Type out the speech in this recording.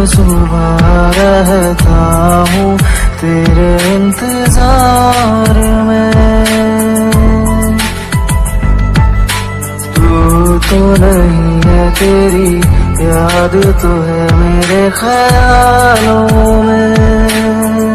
सुबह रहता हूँ तेरे इंतजार में। तू तो नहीं है, तेरी याद तो है मेरे ख्यालों में।